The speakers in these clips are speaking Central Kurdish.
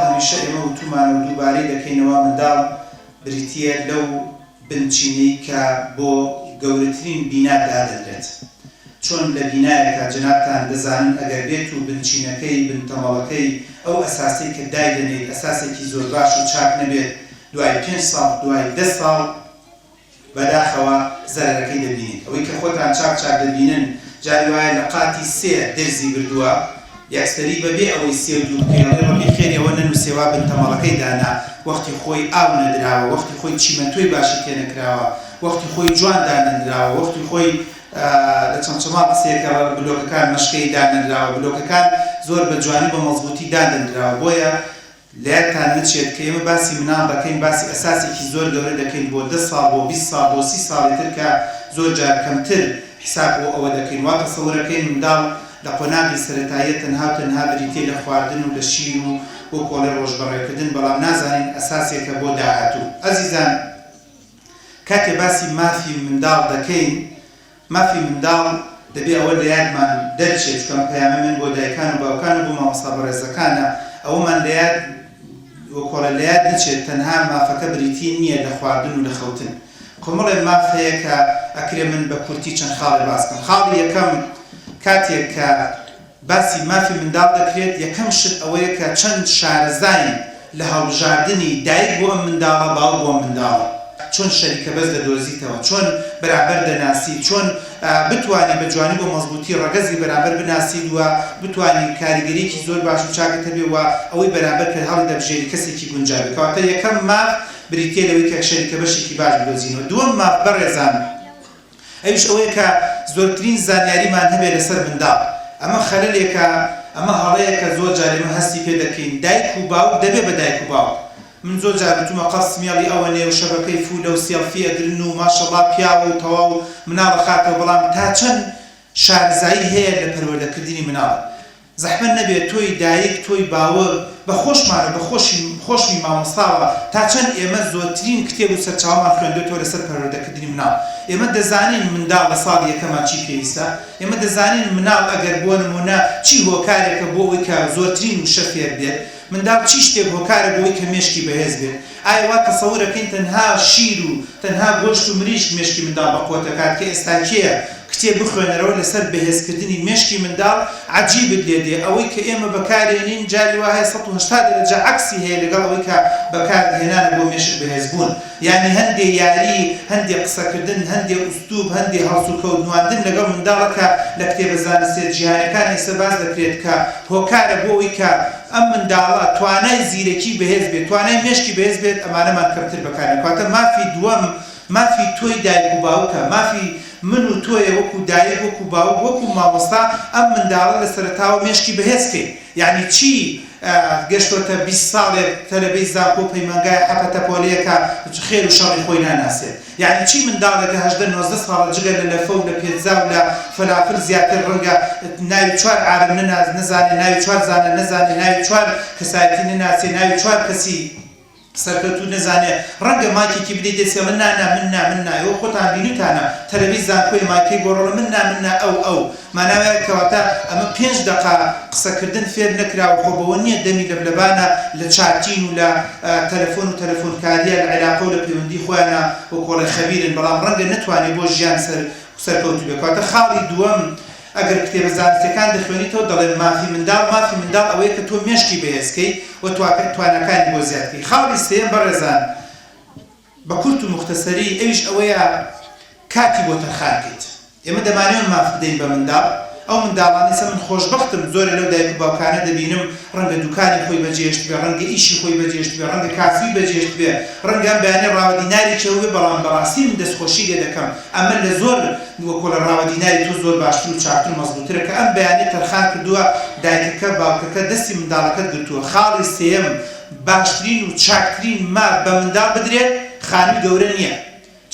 هەمیشە ئێمە وتومان و دووبارەی دەکەینەوە منداڵ بریتیە لەو بنچینەی کە بۆ گەورەترین بینا دادەنرێت. چۆن لە بینایەکە جەنابتان دەزانن ئەگەر بێت و بنچینەکەی بنتەمەڵەکەی ئەو ئەساسی کە دایدەنێت ئەساسێکی زۆر باش و چاک نەبێت دوای 5 ساڵ دوای 10 ساڵ بەداخەوە زەرەرەکەی دەبینیت. ئەوەی کە خۆتان چاک دەبینن جاری وایە لە قاتی 3 دەرزی بردووە یەکسەری بەبێ ئەوەی 3 و 2 بکەین ڕەبی خێری ئەوە نەنووسێوا بنتەمەڵەکەی دانا وەختی خۆی ئاو نەدراوە وەختی خۆی چیمەنتۆی باشی تێنەکراوە وەختی خۆی جوان دانەدراوە وەختی خۆی لە چەمچەما قسەیەکە بلۆکەکان مەشقەی دانەدراوە بلۆکەکان زۆر بە جوانی بە مەزبوطی دانەدراوە. بۆیە لایەتان نەچێت کە ئێمە باسی مناڵ دەکەین باسی ئەساسێکی زۆر گەورە دەکەین بۆ 10 ساڵ بۆ 20 ساڵ بۆ 30 ساڵی تر کە زۆر جار کەمتر حساب بۆ ئەوە دەکەین. وا تەسەوورەکەین منداڵ لە قۆناغی سەرەتاییە تەنها بریتێ لە خواردن و لە شیر و بۆ کۆڵی ڕۆژبەڕێکردن بەڵام نازانین ئەساسێکە بۆ داهاتوو. ئەزیزان کاتێ باسی مافی منداڵ دەکەین مافی منداڵ دەبێ ئەوە لە یادمان دەرچێت چکەم پەیامە من بۆ دایکان و باوکان و بۆ مامۆستا بەڕێزەکانە ئەوەمان لە یاد وەکۆڵە لە یاد نچێت تەنها مافەکە بریتی نییە لە خواردن و لە خەوتن. کۆمەڵێ ماف هەیە کە ئەکرێ من بە کورتی چەند خاڵی باسکەم. خاڵی یەکەم کاتێک کە باسی مافی منداڵ دەکرێت یەکەم شت ئەوەیە کە چەند شارەزاین لە هەڵبژاردننی دایک بۆ ئەم منداڵە باو بۆ منداڵە چۆن شەریکە بەس دەدۆزیتەوە چۆن بەرابەر دەناسی چۆن بتوانانی بە جوانی بۆ مەزبوطی ڕەگەزی بەرابەر بناسیت وە بتوانانی کاریگەریەکی زۆر باش و چاکت هەبێ وە ئەوەی بەرابەر کرد هەڵی دەبژێری کەسێکی گونجاوی کەواتە یەکەم ماف بریتێ لەوەی کە شەریکە بەشێکی باش بدۆزینەوە. دووەم ماف بەڕێزان ئەویش ئەوەیە کە زۆرترین زانیاریمان هەبێ لەسەر منداڵ ئەمە خەلەلێکە ئەمە هەڵەیەکە زۆر جار ئێمە هەستی پێ دەکەین دایک و باوک دەبێ بە دایک و باوک. من زۆر جار بتومە قەسمیاڵی ئەوە نێ و شەبەکەی فولە و سێڵفی ئەگرن و ماشەڵڵا پیاوە و تەواو و مناڵە خاتەوە بەڵام تا چەند شارزایی هەیە لە پەروەردەکردنی مناڵ. زەحمەت نەبێت تۆی دایک تۆی باوە بە خۆشمانە بە خۆشمی مامۆستاوە تا چەند ئێمە زۆرترین کتێب و سەرچاومان خوێندوێتەوە لەسەر پەروەردەکردنی مناڵ. ئێمە دەزانین منداڵ لە ساڵی یەکەمان چی پێویستە ئێمە دەزانین مناڵ ئەگەر بۆ نمونە چی هۆکارێکە بۆ ئەوەی کە زۆرترین وشە فێر بێت منداڵ چی شتێک هۆکارە بۆی کە مێشکی بەهێز بێت. ئایا وا تەسەوورەکەین تەنها شیر و تەنها گۆشت و مریشک مێشکی منداڵ بەقوت دەکات کە ئێستا کێیە کتێب بخوێنەرەوە لەسەر بەهێزکردنی مێشکی منداڵ عەجیبت لێ دێ. ئەوەی کە ئێمە بەکارهێنین جاری وایە 180 دەرەجە عەکسی هەیە لەگەڵ ئەوەی کە بەکارهێنانە بۆ مێشک بەهێزبوون. یعنی هەندێ یاری هەندێ قسەکردن هەندێ ئوستوب هەندێ هەڵس و کەوتنواندن لەگەڵ منداڵەکە لە کتێبە زانستێ جیهانیەکان ئێستا باس دەکرێت کە هۆکارە بۆ ئەوەی کە ئەم منداڵە توانای زیرەکی بەهێز بێت توانای مێشکی بەهێز بێت ئەمانەمان کەمتر بەکارێن. کەواتە مافی دووەم مافی تۆی دایک و باوکە مافی من و تۆیە وەکو دایک وەکو باوک وەکو مامۆستا ئەم منداڵە لە سەرەتاوە مێشکی بەهێزکەین. یعنی چی گەشتۆتە 20 ساڵێک تەلەبەی زاکۆ پەیمانگای حەپەتە پۆلەیەکە خێر و شەڕی خۆی ناناسێت. یعنی چی منداڵێکە 18-19 ساڵە جگە لە لەفە و لە پێتزا و لە فەلافل زیاتر ڕەنگە ناوی 4 عالم نەزانێ ناوی 4 زانە نەزانێ ناوی 4 کەسایەتی نەناسێ ناوی 4 کەسی سەرکەوتوو نەزانێ ڕەنگە ماکێکی بدەیت دەسێ من نایەوە خۆتان بینیتانە تەلەڤیز زانکۆی ماکەی گۆڕڵە من ئەو ماناوەیە کەواتە ئەمە 5 دقا قسەکردن فێر نەکراوە خۆ بەوە نییە دەمی لە لەبانە لە چارتین و لە تەلەفۆن و تەلەفۆنکاریە لە عێلاقە و لە پەیوەندی خۆیانە بۆ کۆڵی خەبیرن بەڵام ڕەنگە نەتوانێت بۆ ژیان سەرکەوتوو بێت. کەواتە خاڵی دووەم ئەگەر کتێبە زانستیەکان دەخوێنیتەوە دەڵێن مافی منداڵ ئەوەیە کە تۆ مێشکی بەهێزکەی و توانەکانی بۆ زیادکەی. خاڵی سێم بەڕێزان بە کورت و مختصری ئەویش ئەوەیە کاتی بۆ تەرخانکەیت. ئێمە دەمانەوێت ماف بدەین بە منداڵ ئەو منداڵانی سە من خۆشبەختم زۆرە لەو دایک و باوکانە دەبینم ڕەنگە دوکانی خۆی بەجێشت بێ ڕەنگە ئیشی خۆی بەجێشت بێ ڕەنگە کافی بەجێشت بێ ڕەنگە ئەم بەیانەی ڕاوەدیناری چێو بێ بەڵام بەڕاستی من دەستخۆشی لێ دەکەم ئەمە لە زۆر وەکۆ لە ڕاوەدیناری تۆ زۆر باشتر و چاکتر و مەزبووترە کە ئەم بەیانەی تەرخان کردووە دایکەکە باوکەکە دەستی منداڵەکەت گرتووە. خاڵی سێم باشترین و چاکترین ماف بە منداڵ بدرێت خانووی گەورە نییە.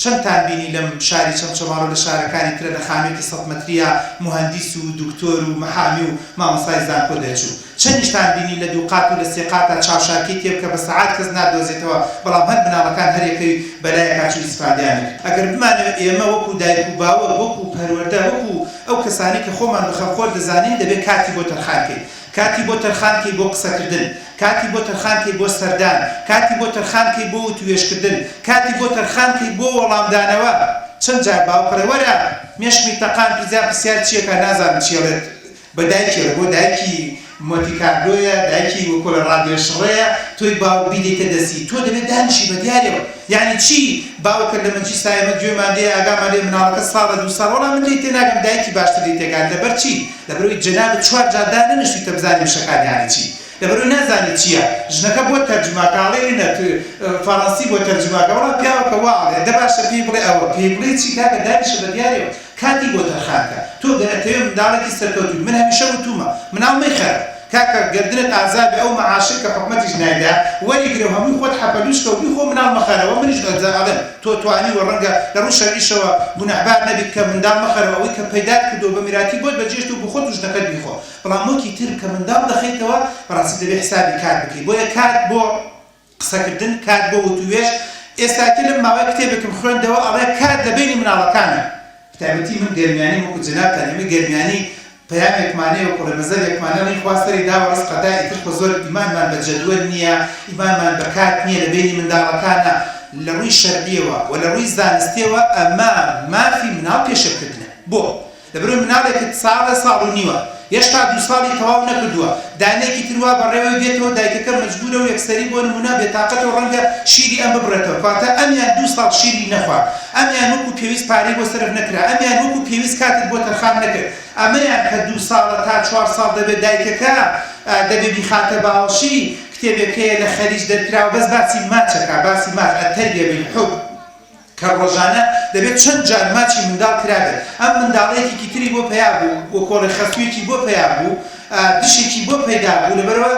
چەندتان بینی لەم شاری چەمچەماڕ و لە شارەکانی ترە لە خانوویەکی 100 مەتریە مهندیس و دکتۆر و مەحامی و مامۆستای زانکۆ دەچوو. چەندیشتان بینی لە دووقات و لە سێقاتە چاوشارکەی تێ بکە بە سەعات کەس نادۆزێتەوە بەڵام هەر بناڵەکان هەرێکەوی بەلایە کاچوو ئیسفادیانێت. ئەگەر بمانەوێت ئێمە وەکو دایک و باوە وەکو پەروەردە وەکو ئەو کەسانی کە خۆمان بەخەمخۆر دەزانین دەبێت کاتی بۆ تەرخانکەین. کاتی بۆ تەرخانکەی بۆ قسەکردن، کاتی بۆ تەرخانکەی بۆ سەردان، کاتی بۆ تەرخانکەی بۆ وتوێژکردن، کاتی بۆ تەرخانکەی بۆ وەڵامدانەوە. چەند جار باوکڕێ وەرە مێشمی تەقان پرسیار چییەکە نازانم چێڵێت بە دایکێڵە بۆ دایکی مۆتیکاردۆیە دایکی وەکۆ لە ڕادیۆشڕەیە تۆی باوک بیدەیتە دەستی تۆ دەبێت دانیشی بە دیارەوە. یعنی چی باوکە لە منجی سایمە گوێمان لێ ئاگامان لێ مناڵەکە ساڵە دو ساڵ وەڵام من لێی تێناگەم دایکی باشتر لێی تێگات لەبەر چی؟ لەبەرەوەی جەنابەت 4 جار دانەنیشتوویتە بزانێ شەکان یانی چی، لەبەرەوەی نازانێت چییە. ژنەکە بۆ تەرجماکاڵێنە فەڕەنسی بۆ تەرجماکە وەڵام پیاوەکە واڵێ دە باشە پێی بڵێ ئەوە پێی بڵێ چی کاکە دانیشە بە دیارەوە کاتی بۆ تەرخانکە تۆ گەرەتەوێ منداڵێکی سەرکەوتووی من هەمیشە وتومە مناڵ مەیخەر کاکە گردنت ئازابێ ئەو مەعاشر کە حکومەتیش نایدا وەریگرە و هەمووی خۆت حەپەلوشکە و بیخۆ مناڵ مەخەرەوە منیش ئەڵێم تۆ توانی و ڕەنگە لە ڕوو شەریشەوە گونەحبار نەبیت کە منداڵ مەخەرەوە ئەوەی کە پەیدات کردووە بە میراتی بۆت بەجێشت و بخۆت و ژنەکەت بیخۆ. بەڵام وەکی تر کە منداڵ دەخەیتەوە بەڕاستی دەبێت حسابی کات بکەیت بۆیە کات بۆ قسەکردن کات بۆ وتوێژ. ئێستاکە لەم ماوەی کتێبێکم خوێندەوە ئەڵێ کات لە بینی مناڵەکانە. کتابەتی من گەرمیانی وەکو جەنابتان ئێمە گەرمیانی پەیامێکمانەیە و قوڵێمەزەرێکمانەڵی خواستەری داوە ڕست قەدای تر خۆ زۆر ئیمانمان بە جەدوەل نییە ئیمانمان بە کات نییە لە بینی منداڵەکانە لە ڕووی شەرعیەوە و لە ڕووی زانستیەوە ئەمە مافی مناڵ پێشەکردنە. بۆ لەبەرەوەی مناڵێکت ساڵ و نیوە هێشتا 2 ساڵی تەواو نەکردووە دانەیەکی تروا بەڕێوەی بێتەوە دایکەکە مەجبورە و یەکسەری بۆ نمونە بێتاقەتەوە ڕەنگە شیری ئەم ببڕێتەوە کاتە ئەمیان 2 ساڵ شیری نەخوارد ئەمیان وەکو پێویست پارەی بۆ سەرف نەکرا ئەمیان وەکو پێویست کاتت بۆ تەرخان نەکرد ئەمەیان کە 2 ساڵە تا 4 ساڵ دەبێت دایکەکە دەبێت بیخاتە باوەشی کتێبێکەیە لە خەریج دەرکراوە بەس باسی ماچەکە باسی ماچ ئەتەریە بالحب کە ڕۆژانە دەبێت چەند جار ماچی منداڵ کرابێت. ئەم منداڵەیەکی تری بۆ پیا بوو و کۆڵی خەسوویەکی بۆ پیا بوو دشێکی بۆ پەیدا بوو لەبەرەوە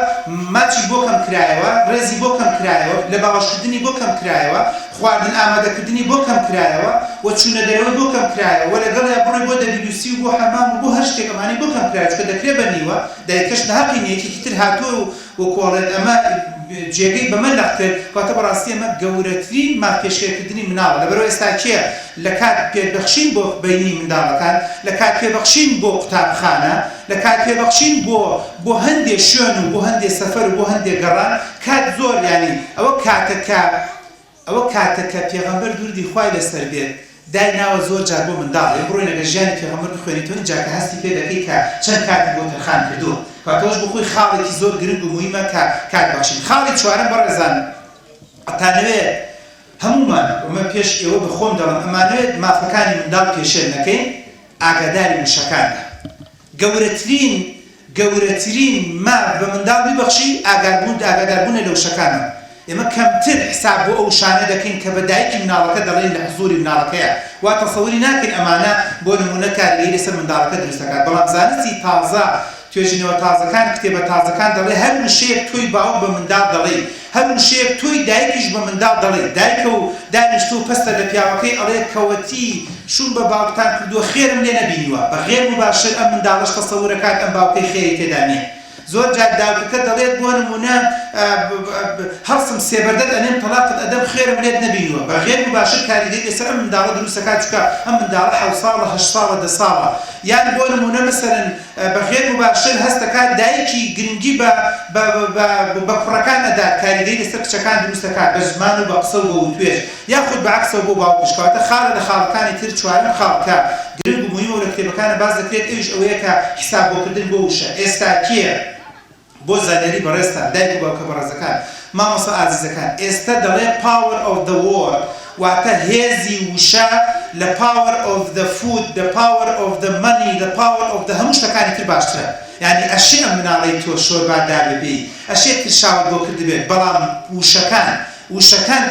ماچی بۆ کەم کرایەوە ڕێزی بۆ کەم کرایەوە لە باوەشکردنی بۆ کەم کرایەوە خواردن ئامادەکردنی بۆ کەم کرایەوە و چوونە دەرەوە بۆ کەم کرایەوە و لەگەڵیا بڕۆی بۆ دەبیدوسی و بۆ حەمام و بۆ هەر شتێک ئەمانی بۆ کەم کرایەوە چکە دەکرێت بە نیوە دایکەش ناقینەیەکی تر هاتووە و کۆڵێت ئەمە جێگەی بەمە لەختێت کاتە بەڕاستی ئەمە گەورەترین ماپێشکردنی مناڵە. لەبەرەوە ئێستا کێ لە کات پێبەخشین بۆ بینی منداڵەکان لە کات پێبەخشین بۆ قوتابخانە لە کات پێبەخشین بۆ هەندێک شوێن و بۆ هەندێک سەفەر و بۆ هەندێک گەڕان کات زۆر ینی ئەوە کاتەکە پێغەمبەر دووردی خوای لەسەر بێت دای ناوە زۆر جار بۆ منداڵ بڕۆی لەگە ژیانی پێغەمبەر بخوێنیتەوە جاکە هەستی پێ دەکەی کە چەند کاتی بۆ تەرخان کردووە کاتەوەش بۆ خۆی خاڵێکی زۆر گرنگ و موهیمە کە کات بەخشین. خاڵی چوارەم بەڕێزان ئەتانەوێت هەمومان ئەمە پێش ئێوە بە خۆم دەڵم ئەمانەوێت مافەکانی منداڵ پێشێر نەکەین ئاگاداری وشەکانە. گەورەترین ماف بە منداڵ ببەخشی ئاگاداربوونە لە وشەکانە. ئێمە کەمتر حساب بۆ ئەو شانە دەکەین کە بە دایکی مناڵەکە دەڵێن لە حزوری مناڵەکەیە وا تەسەووری ناکەین ئەمانە بۆ نمونە کارگەری لەسەر منداڵەکە دروست دەکات. بەڵام زانستی تازە توێژینەوە تازەکان کتێبە تازەکان دەڵێ هەر وشەیەک تۆی باوک بە منداڵ دەڵێ هەر وشەیەک تۆی دایکیش بە منداڵ دەڵێ دایکە و دانیشتو پەستە لە پیاوەکەی ئەڵێ کەوەتی شوم بە باوکتان کردووە خێرم لێ نەبینیوە بە غێر مباشر ئەم منداڵەش تەسەوورەکات ئەم باوکەی خێری تێدا نییە. زۆر جار داوکەکە دەڵێت بۆ نمونە هەڵسم سێبەردەت ئەنێم تەلاقت ئەدەم خێرم لێت نەبینیوە بە غێر مباشر کاریگەری لەسەر ئەم منداڵە دروستەکات چکە ئەم منداڵە 7 ساڵە 8 ساڵە 10 ساڵە یان بۆ نمونە مەسەرەن بە غێر مباشر هەستەکات دایکی گرنگی بە کوڕەکان ئەدات کاریگەری لەسەر کچەکان دروستەکات بە زمان و بە قسە و بە وتوێژ یاخود بەعکسەوە بۆ باوکشکەواتە خاڵە لە خاڵەکانی تر چوارەم خاڵکە گرنگ و مهمە و لە کتێبەکانە باز دەکرێت ئەویش ئەوەیە کە حیساب بۆکردن بۆ وشە. ئێستا کێ بۆ زانیاری بەڕێستان دایک و باوکە بەڕێزەکان مامۆستا ئازیزەکان ئێستا دەڵێ power of the war واتە هێزی وشە لە power of the food the power of the money the power of the هەموو شتەکانی تر باشترە. یعنی ئەشێ ئەم مناڵەی تۆ شۆربادار ببێ ئەشێ ترشاوت بۆ کرد بێت بەڵام وشەکان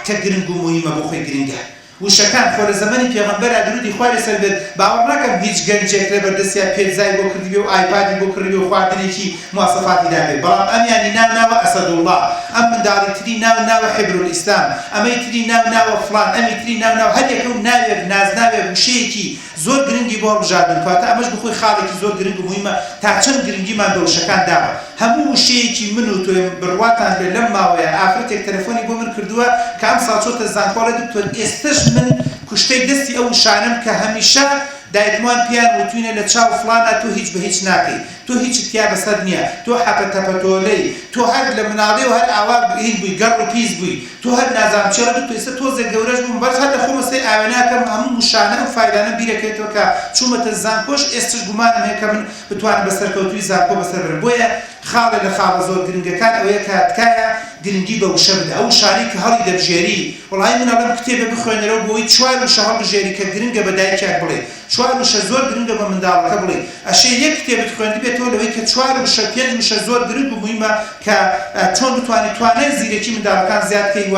کە گرنگ و مهمە بۆ خۆی گرنگە. وشەکان خۆ لە زەمانی پێغەمبەر درودی خوای لەسەر بێت باوەڕ ناکەم هیچ گەنجێک لە بەردەستیا پێرزای بۆ کردی بێ و ئایپادی بۆ کردی و خواردنێکی مواسەفاتی دابێت بەڵام ئەمیانی ناوە ئەسەدوڵڵا ئەم منداڵی تری ناوە حیبرولئیسلام ئەمەی تری ناوە فڵان ئەمی تری ناوە هەر یەکە و ناوێک نازناوێک وشەیەکی زۆر گرنگی بۆ بژاردن کاتە ئەمەش بخۆی خاڵێکی زۆر گرنگ و مهمە تا چەند گرنگیمان بە وشەکان داوە. هەموو وشەیەکی من و تۆ بڕواتان لێ لەم ماوەیە ئافرەتێک تەلەفۆنی بۆ من کردووە کە ئەم ساڵ چۆتە زانکۆڵە دوکتۆر ئێستش من کوشتەی دەستی ئەو شانم کە هەمیشە دایکمان پیان وتوینە لە چاو فڵانە تۆ هیچ بە هیچ ناکەی تۆ هیچ تیا بەسەر نییە تۆ حەپەتەپەتۆلەی تۆ هەر لە مناڵێ و هەر ئاوا هین بووی گەڕ و پیس بووی تۆ هەر نازانم چێڵە تۆ ئێستا تۆزێک گەورەش بووم بەس هەر لە خۆمە سەی ئاوێناکەم هەموو موشانە و فایدانە بیرەکەیتەوە کە چوومەتە زانکۆش ئێستش گومانم هەیە کە من بتوانم بەسەرکەوتووی زانکۆ بەسەر برم بۆیە خاڵە لە خاڵە زۆر گرنگەکان ئەوەیە کە تکایە گرنگی بە وشە بدە ئەو شاری کە هەڵی دەبژێری وەڵای منە لەم کتێبە بخوێنەرەوە بۆی 4 وشە هەڵبژێری کە گرنگە بە دایکیان بڵێ 4 وشە زۆر گرنگە بە منداڵەکە بڵێ ئەشێ یەک کتێبت خوێندی بێتەوە لەوەی کە 4 وشە 5 وشە زۆر گرنگ و مهمە کە چۆن بتوانێت توانای زیرەکی منداڵەکان زیاد کەی و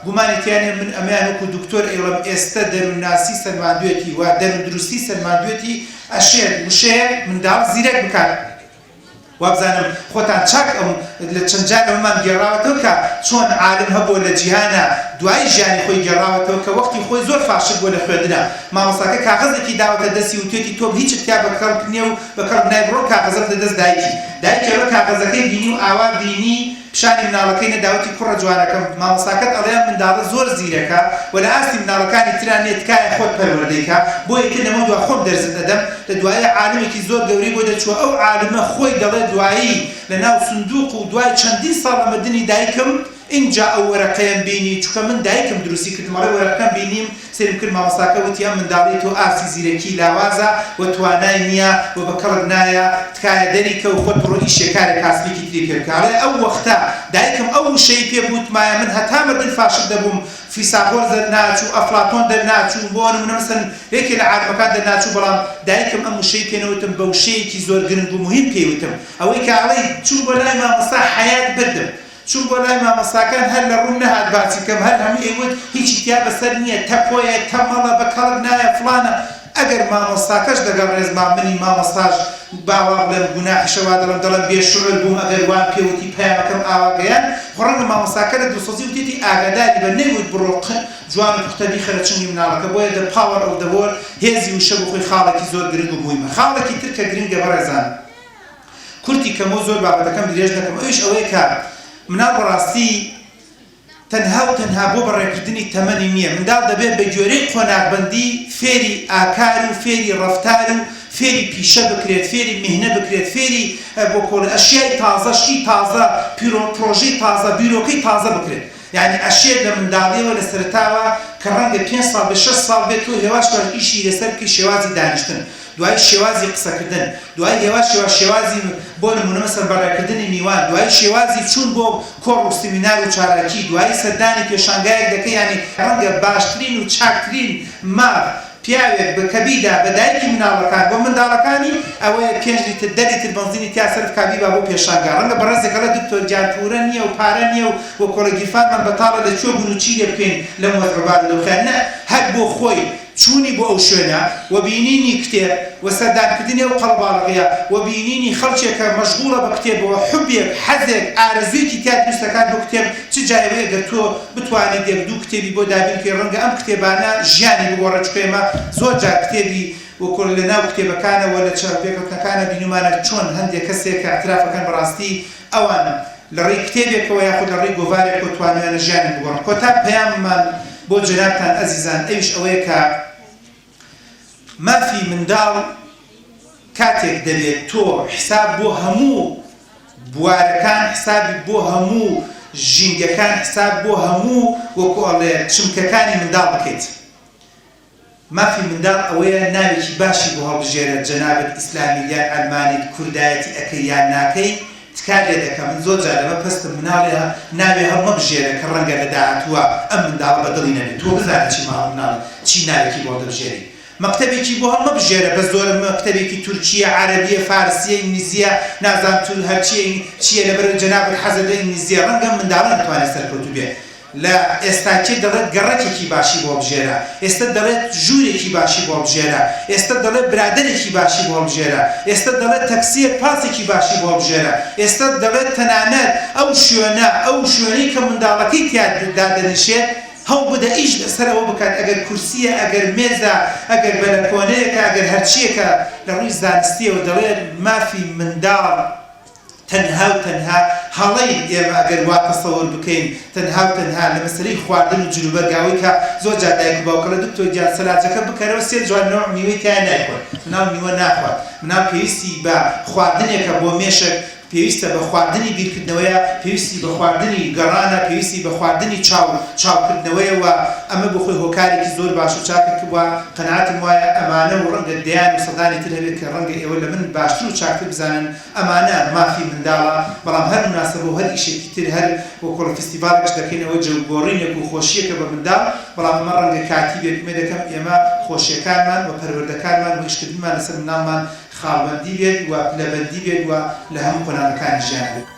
گومانێتیانێ من ئەمیان وەکو دکتۆر ئێڵم ئێستا دەروونناسی سەرماندوێتی و دەرودروستی سەرماندوێتی ئەشێت وشەیە منداڵ زیرەک بکات وابزانم خۆتان چاک ئەم لە چەند جار ئەمەمان گێڕاوەتەوە کە چۆن عالم هەبووە لە جیهانە دوای ژیانی خۆی گێڕاوەتەوە کە وەختی خۆی زۆر فاشت بووە لە خوێندنە مامۆستاکە کاغەزێکی داوەتە دەستی و توێتی تۆ هیچ کتیا بەکەڵ نییە و بەکەڵ نای بڕۆ کاغەزەت لەدەست دایکەوە کاغەزەکەی بینی و ئاوا بینی پیشانی مناڵەکەی نەداوەتی کوڕە جوانەکەم مامۆستاکەت ئەڵێیان منداڵە زۆر زیرەکە و لە ئاستی مناڵەکانی تران نێت تکایە خۆت پەروەردەیکە بۆ یەکە لەمە دوا خۆم دەرزت دەدەم لە دوایە عالمێکی زۆر گەورەی بۆ دەچووە ئەو عالمە خۆی دەڵێ دوایی لە ناو سندوق و دوای چەندین ساڵ ئەمەدنی دایکم اینجا ئەو وەرەقەیەم بینی چونکە من دایکم دروستی کردمەڵێ وەرەقەکەم بینیم سێرم کرد مامۆستاکە وتیان منداڵی تۆ ئاسی زیرەکی لاوازە و توانای نییە و بەکەڵک نایە تکایە دەریکە و خۆت بڕۆ ئیشێکارێک کاسبێکی تری پێ بکە ئەڵێ ئەو وەختە دایکم ئەو وشەی پێ بوتمایە من هەتا مردن فاشت دەبووم فیساغۆر دەرناچوو ئەفلاتۆن دەرناچوو بۆ نمونە مەسەن یەکێ لە عالمەکان دەرناچوو بەڵام دایکم ئەم وشەی پێنەوتم بە وشەیەکی زۆر گرنگ و مهم پێیوتم ئەوەی کە ئەڵێ چوو بۆ لای مامۆستا حەیات بردم چون بۆ لای مامۆستاکان هەر لە ڕوون نەهات باسی بکەم هەر هەموو ئێوت هیچی تیا بەسەر نییە تەپۆیە تەمەڵە بەکەڵک نایە فڵانە ئەگەر مامۆستاکەش دەگەڵ ڕێزمان منی مامۆستاش باوا بڵێم گوناحشەوا دەڵێم بێشوڕ بووم ئەگەر وان پێوتی پەیامەکەم ئاواگەیان ڕەنگە مامۆستاکە لە دڵسۆزی وتێتی ئاگاداری بە نەیوت بڕۆ جوان و پوختە بیخەرە چنگی مناڵەکە بۆیە دە پاوەر ئەو دەبۆر هێزی وشە بۆ خۆی خاڵێکی زۆر گرنگ و بوویمە خاڵێکی تر کە گرنگە بەڕێزان کورتی کەمە زۆر بابەتەکەم درێژ دەکەم ئەویش ئەوەیە کە مناڵ بەڕاستی تەنها و تەنها بۆ بەڕێکردنی تەمەنی نییە منداڵ دەبێت بە گوێرەی قۆناغبەندی فێری ئاکار و فێری ڕەفتار و فێری پیشە بکرێت فێری میهنە بکرێت فێری بۆ کۆڵ ئەشیای تازە شتی تازە پرۆژەی تازە بیرۆکەی تازە بکرێت یعنی ئەشێ لە منداڵیەوە لە سەرتاوە کە ڕەنگە 5 ساڵ بە 6 ساڵ بێت و هێواش ئیشی لەسەر بکەی شێوازی دانیشتن دوای شێوازی قسەکردن دوای شێوازی بۆ نمونە مەسەر بەڕێکردنی میوان دوای شێوازی چوون بۆ کۆڕ و سیمینار و چالاکی دوای سەردانی پێشانگایەک دەکەی ینی ڕەنگە باشترین و چاکترین ماڵ پیاوێک بە کەبیدا بە دایکی مناڵەکان بۆ منداڵەکانی ئەوەیە 5 لیتر 10 لیتر بەنزینی تیا سەرف کابیبا بۆ پێشانگا ڕەنگە بەڕێزێکە لە دکتۆر جانپورە نییە و پارە نییە و بۆ کۆڵەگیرفانمان بەتاڵە لە چۆ بوون و چی لێ بکەین لە مۆزڕبار لەوخیان نە هەر بۆ خۆی چوونی بۆ ئەو شوێنە و بینینی کتێب و سەردانکردنی ئەو قەڵباڵغەیە و بینینی خەڵکێکە مەشغوڵە بە کتێبەوە حوبێک حەزێک ئارەزوویەکی تیا دروستەکان بۆ کتێب چ جایەوەیە گە تۆ بتوانیت یەک دوو کتێبی بۆ دابینکەی ڕەنگە ئەم کتێبانە ژیانی بگۆڕە چکە ئێمە زۆر جار کتێبی وەکۆ لە ناو کتێبەکانەوە لە پێکەوتنەکانە بینومانە چۆن هەندێک کەسێک کە ئەترافەکەن بەڕاستی ئەوانە لە ڕێی کتێبێکەوە یاخود لە ڕێی گۆڤارێکەوە توانیانە ژیانی بگۆڕن کۆتا پەیاممان بۆ جەنابتان ئەزیزان ئەویش ئەوەیە کە مافی منداڵ کاتێک دەبێت تۆ حساب بۆ هەموو بوارەکان حسابی بۆ هەموو ژینگەکان حساب بۆ هەموو وەکو ئەڵێ چمکەکانی منداڵ بکەیت مافی منداڵ ئەوەیە ناوێکی باشی بۆ هەڵبژێرە جەنابەت ئیسلامی یان ئەلمانیت کوردایەتی ئەەکەی یان ناکەی تکار لێ دەکەم من زۆر جار لەمە پەستم مناڵێ ناوێ هەڵمەبژێرە کە ڕەنگە لە داهاتووە ئەم منداڵ بەدڵی نەبێت تۆ بزانە چی ماڵ مناڵ چی ناوێکی بۆ دەبژێری مەکتەبێکی بۆ هەڵمەبژێرە بە زۆر مەکتەبێکی تورکیە عەرەبیە فارسیە ئینگلیزیە نازانم تو هەرچیە چیە لەبەر جەنابەت حەزە لە ئینگلیزیە ڕەنگە منداڵە نەتوانێت سەرکەوتوو بێت لە ئێستاکێ دەڵێت گەڕەکێکی باشی بۆ بژێرە ئێستا دەڵێت ژوورێکی باشی بۆ بژێرە ئێستا دەڵێت برادەرێکی باشی بۆ بژێرە ئێستا دەڵێت تەکسیەک پاسێکی باشی بۆ بژێرە ئێستا دەڵێت تەنانەت ئەو شوێنەی کە منداڵەکەی تیادا دەنیشێت هەو بدە ئیش لەسەرەوە بکات ئەگەر کورسیە ئەگەر مێزە ئەگەر بەلەکۆنەیەکە ئەگەر هەرچیەکە لە ڕووی زانستیەوە دەڵێت مافی منداڵ تەنها و تەنها هەڵەی ئێمە ئەگەر وا تەسەوور بکەین تەنها و تەنها لە مەسەلەی خواردن و جلوبەرگاوی کە زۆر جار دایک و باوکە لە دکتۆر گیان سەلاجەکە بکەرەوە سێ جوان نەوع میوەی تیان نایخۆت مناو میوە ناخوات مناو پێویستی بە خواردنێکە بۆ مێشک پێویستە بە خواردنی بیرکردنەوەیە پێویستی بە خواردنی گەڕانە پێویستی بە خواردنی چاوکردنەوەیەوە ئەمە بۆ خۆی هۆکارێکی زۆر باش و چاکە کردووە قەناعەتم وایە ئەمانە و ڕەنگە دەیان و سەدانی تر هەبێت کە ڕەنگە ئێوە لە من باشتر و چاکتر بزانن ئەمانە مافی منداڵە بەڵام هەر مناسبە و هەر ئیشێکی تر هەر بۆ کۆڵ فستیڤالێکش دەکەینەوە جەوگۆڕینێک و خۆشیەکە بە منداڵ بەڵام ئەمە ڕەنگە کاتی بێت مێ دەکەم ئێمە خۆشیەکانمان و پەروەردەکانمان و هیشکردنمان لەسەر مناڵمان خاڵبەندی بێت و پلەبەندی بێت و لە هەموو قۆناغەکانی ژیان بێت